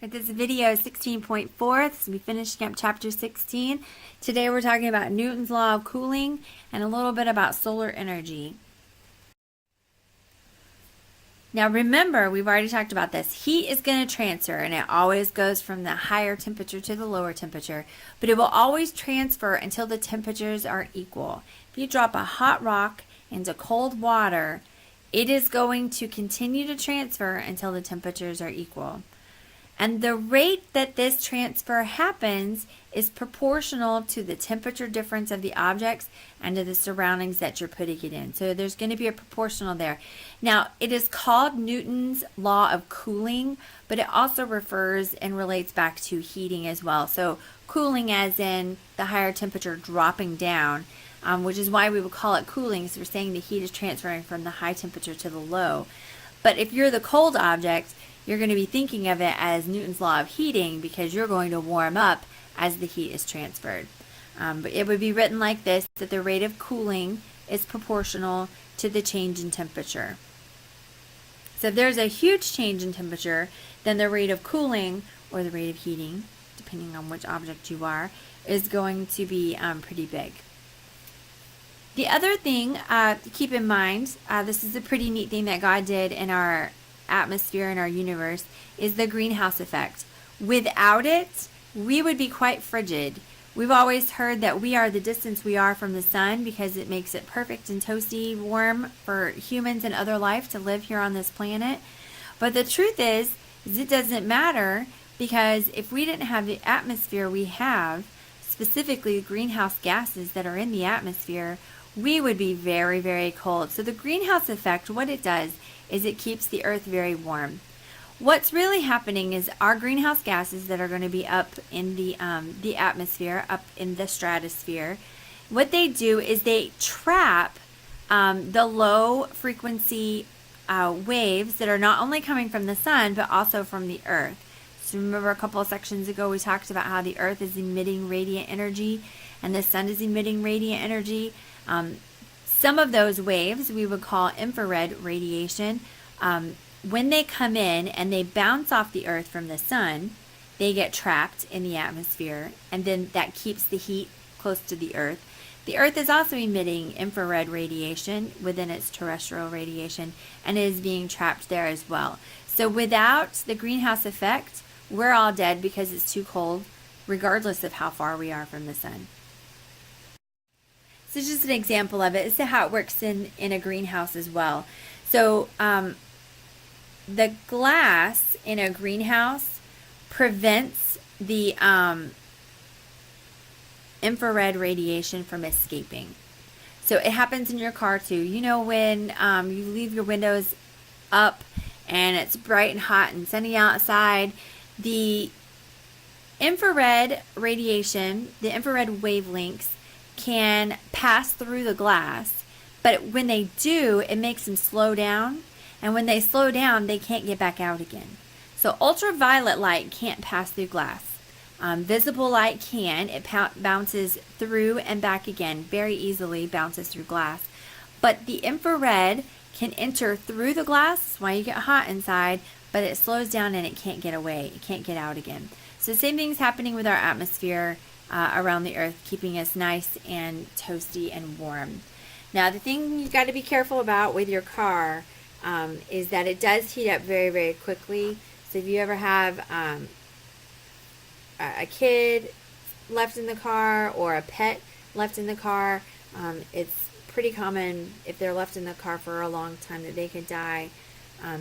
This video is 16.4. This will be finishing up chapter 16. Today we're talking about Newton's law of cooling and a little bit about solar energy. Now remember, we've already talked about this. Heat is going to transfer, and it always goes from the higher temperature to the lower temperature, but it will always transfer until the temperatures are equal. If you drop a hot rock into cold water, it is going to continue to transfer until the temperatures are equal. And the rate that this transfer happens is proportional to the temperature difference of the objects and to the surroundings that you're putting it in. So there's going to be a proportional there. Now, it is called Newton's law of cooling, but it also refers and relates back to heating as well. So cooling as in the higher temperature dropping down, which is why we would call it cooling. So we're saying the heat is transferring from the high temperature to the low. But if you're the cold object, you're going to be thinking of it as Newton's law of heating because you're going to warm up as the heat is transferred. But it would be written like this, that the rate of cooling is proportional to the change in temperature. So if there's a huge change in temperature, then the rate of cooling, or the rate of heating, depending on which object you are, is going to be pretty big. The other thing to keep in mind, this is a pretty neat thing that God did in our atmosphere in our universe, is the greenhouse effect. Without it, we would be quite frigid. We've always heard that we are the distance we are from the sun because it makes it perfect and toasty warm for humans and other life to live here on this planet. But the truth is it doesn't matter, because if we didn't have the atmosphere we have, specifically the greenhouse gases that are in the atmosphere, we would be very, very cold. So the greenhouse effect, what it does is it keeps the earth very warm. What's really happening is our greenhouse gases that are going to be up in the atmosphere, up in the stratosphere, what they do is they trap the low frequency waves that are not only coming from the sun but also from the earth. So remember a couple of sections ago we talked about how the earth is emitting radiant energy and the sun is emitting radiant energy. Some of those waves we would call infrared radiation. When they come in and they bounce off the earth from the sun, they get trapped in the atmosphere, and then that keeps the heat close to the earth. The earth is also emitting infrared radiation within its terrestrial radiation, and it is being trapped there as well. So without the greenhouse effect, we're all dead because it's too cold, regardless of how far we are from the sun. So just an example of it is how it works in a greenhouse as well. So the glass in a greenhouse prevents the infrared radiation from escaping. So it happens in your car too. You know, when you leave your windows up and it's bright and hot and sunny outside, the infrared radiation, the infrared wavelengths, can pass through the glass, but when they do, it makes them slow down, and when they slow down, they can't get back out again. So ultraviolet light can't pass through glass. Visible light can. It bounces through and back again, very easily bounces through glass. But the infrared can enter through the glass, that's why you get hot inside, but it slows down and it can't get away, it can't get out again. So same thing's happening with our atmosphere around the earth, keeping us nice and toasty and warm. Now the thing you've got to be careful about with your car is that it does heat up very, very quickly. So if you ever have a kid left in the car or a pet left in the car, it's pretty common if they're left in the car for a long time that they could die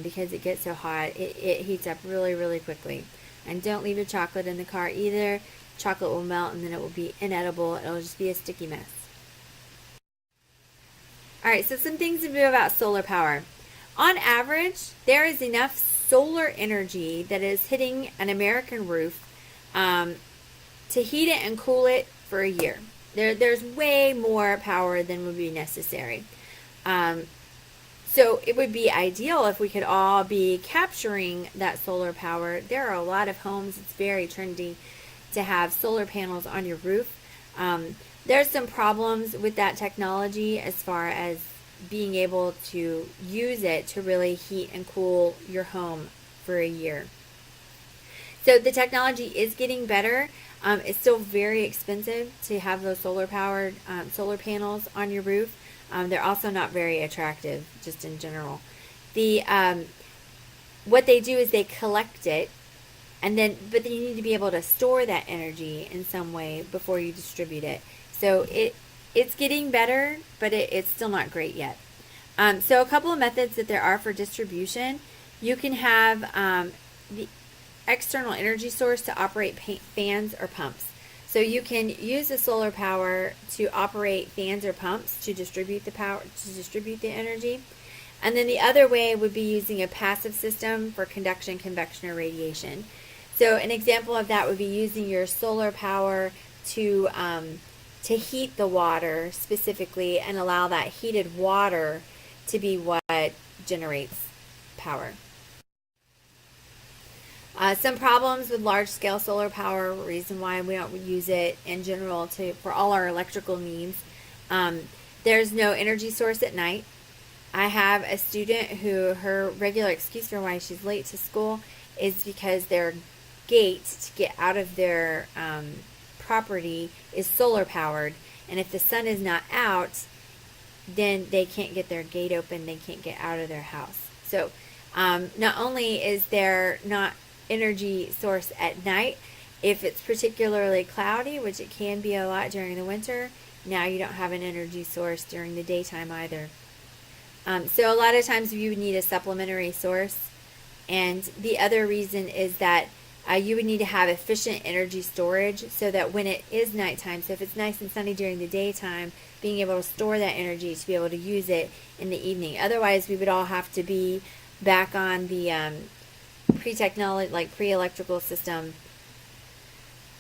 because it gets so hot. It heats up really, really quickly. And don't leave your chocolate in the car either. Chocolate will melt and then it will be inedible. It'll just be a sticky mess. Alright, so some things to know about solar power. On average, there is enough solar energy that is hitting an American roof to heat it and cool it for a year. There's way more power than would be necessary. So it would be ideal if we could all be capturing that solar power. There are a lot of homes, it's very trendy to have solar panels on your roof. There's some problems with that technology as far as being able to use it to really heat and cool your home for a year. So the technology is getting better. It's still very expensive to have those solar powered solar panels on your roof. They're also not very attractive, just in general. The what they do is they collect it, but then you need to be able to store that energy in some way before you distribute it. So it's getting better, but it's still not great yet. So a couple of methods that there are for distribution. You can have the external energy source to operate fans or pumps. So you can use the solar power to operate fans or pumps to distribute the power, to distribute the energy. And then the other way would be using a passive system for conduction, convection, or radiation. So an example of that would be using your solar power to heat the water specifically and allow that heated water to be what generates power. Some problems with large-scale solar power, reason why we don't use it in general for all our electrical needs. There's no energy source at night. I have a student who her regular excuse for why she's late to school is because their gate to get out of their property is solar powered, and if the sun is not out, then they can't get their gate open, they can't get out of their house. So not only is there not energy source at night, if it's particularly cloudy, which it can be a lot during the winter, now you don't have an energy source during the daytime either. So a lot of times you would need a supplementary source, and the other reason is that you would need to have efficient energy storage so that when it is nighttime, so if it's nice and sunny during the daytime, being able to store that energy to be able to use it in the evening. Otherwise, we would all have to be back on the pre-technology, like pre-electrical system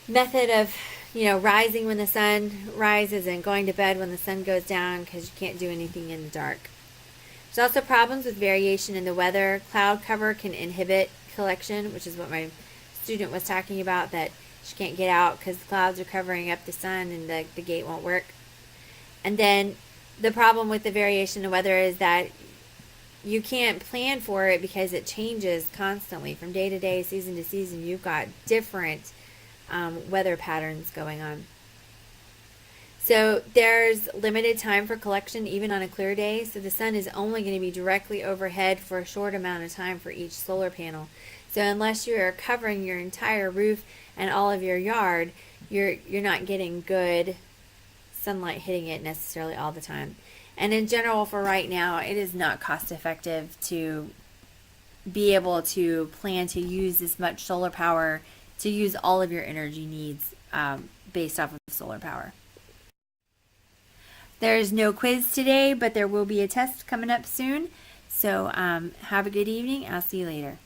method of, rising when the sun rises and going to bed when the sun goes down because you can't do anything in the dark. There's also problems with variation in the weather. Cloud cover can inhibit collection, which is what my student was talking about, that she can't get out because the clouds are covering up the sun and the gate won't work. And then the problem with the variation in weather is that you can't plan for it because it changes constantly from day to day, season to season. You've got different weather patterns going on. So there's limited time for collection even on a clear day. So the sun is only going to be directly overhead for a short amount of time for each solar panel. So unless you're covering your entire roof and all of your yard, you're not getting good sunlight hitting it necessarily all the time. And in general, for right now, it is not cost effective to be able to plan to use as much solar power to use all of your energy needs based off of solar power. There's no quiz today, but there will be a test coming up soon. So have a good evening. I'll see you later.